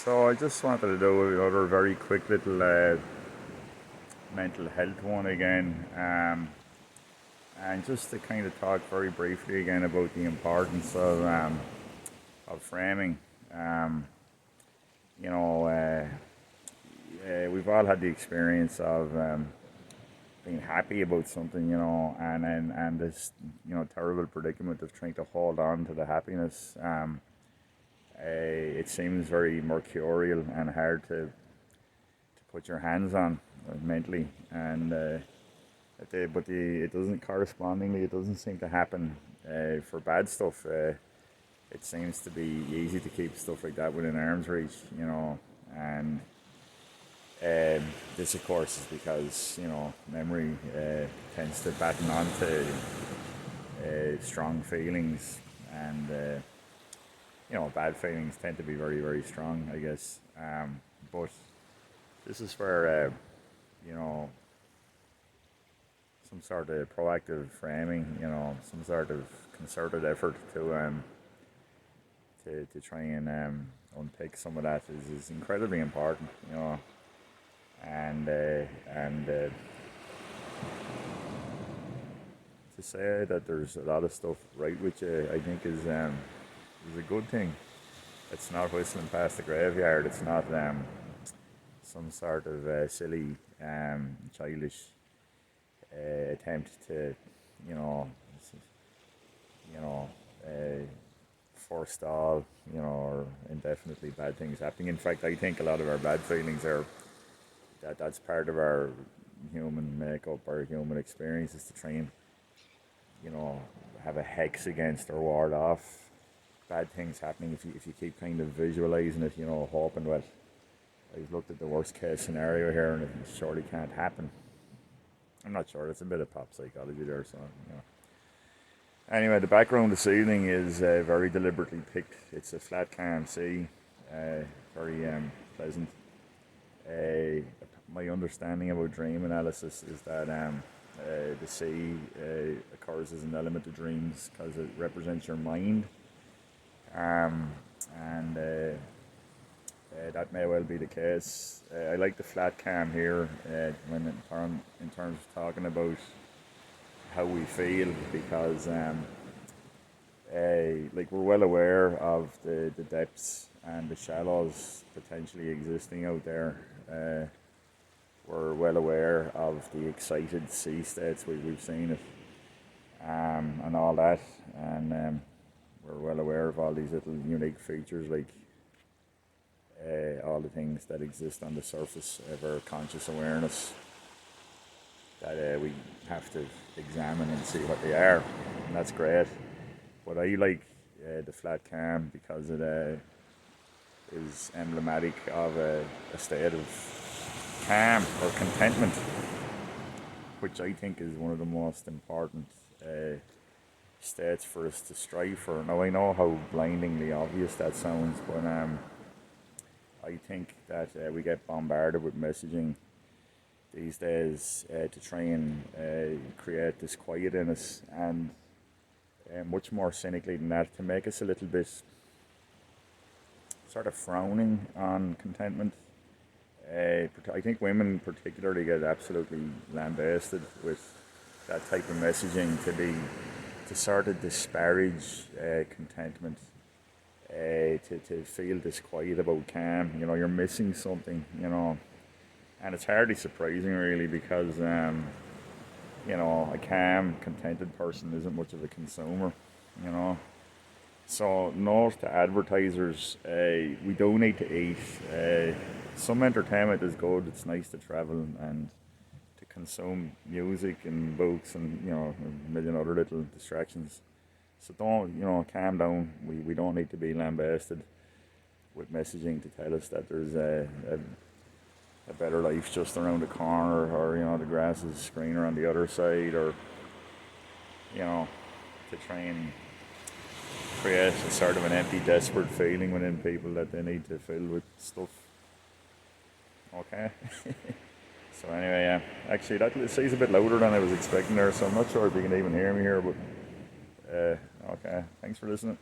So I just wanted to do another very quick little mental health one again, and just to kind of talk very briefly again about the importance of framing. Um, you know, we've all had the experience of being happy about something, and this terrible predicament of trying to hold on to the happiness. It seems very mercurial and hard to put your hands on mentally, and it doesn't correspondingly. It doesn't seem to happen for bad stuff. It seems to be easy to keep stuff like that within arm's reach, and this, of course, is because memory tends to batten on to strong feelings, and bad feelings tend to be very, very strong, I guess. But this is where some sort of proactive framing, some sort of concerted effort to try and unpick some of that is incredibly important, and to say that there's a lot of stuff right with you, I think is a good thing. It's not whistling past the graveyard. It's not some sort of silly, childish attempt to, you know, you know, uh, forestall, or indefinitely bad things happening. In fact, I think a lot of our bad feelings are that's part of our human makeup, our human experience, is to try and, have a hex against or ward off bad things happening. If you keep kind of visualizing it, hoping, well, I've looked at the worst case scenario here and it surely can't happen. I'm not sure. It's a bit of pop psychology there, so. Anyway, the background this evening is very deliberately picked. It's a flat, calm sea, very pleasant. My understanding about dream analysis is that the sea occurs as an element of dreams because it represents your mind, and that may well be the case. I like the flat, calm here when in terms of talking about how we feel, because like, we're well aware of the depths and the shallows potentially existing out there. We're well aware of the excited sea states, we've seen it, and all that, and we're well aware of all these little unique features, like all the things that exist on the surface of our conscious awareness that we have to examine and see what they are, and that's great. But I like the flat calm because it is emblematic of a state of calm or contentment, which I think is one of the most important states for us to strive for. Now, I know how blindingly obvious that sounds, but I think that we get bombarded with messaging these days to try and create this quiet in us, and much more cynically than that, to make us a little bit sort of frowning on contentment. I think women particularly get absolutely lambasted with that type of messaging, to sort of disparage contentment, to feel disquiet about calm. You're missing something, and it's hardly surprising, really, because a calm, contented person isn't much of a consumer, So, note to advertisers, we do need to eat. Some entertainment is good. It's nice to travel and to consume music and books and, a million other little distractions. So don't, calm down. We don't need to be lambasted with messaging to tell us that there's a better life just around the corner, or the grass is greener on the other side, or to try and create a sort of an empty, desperate feeling within people that they need to fill with stuff. Okay. So anyway, actually that seems a bit louder than I was expecting there, so I'm not sure if you can even hear me here, but okay, thanks for listening.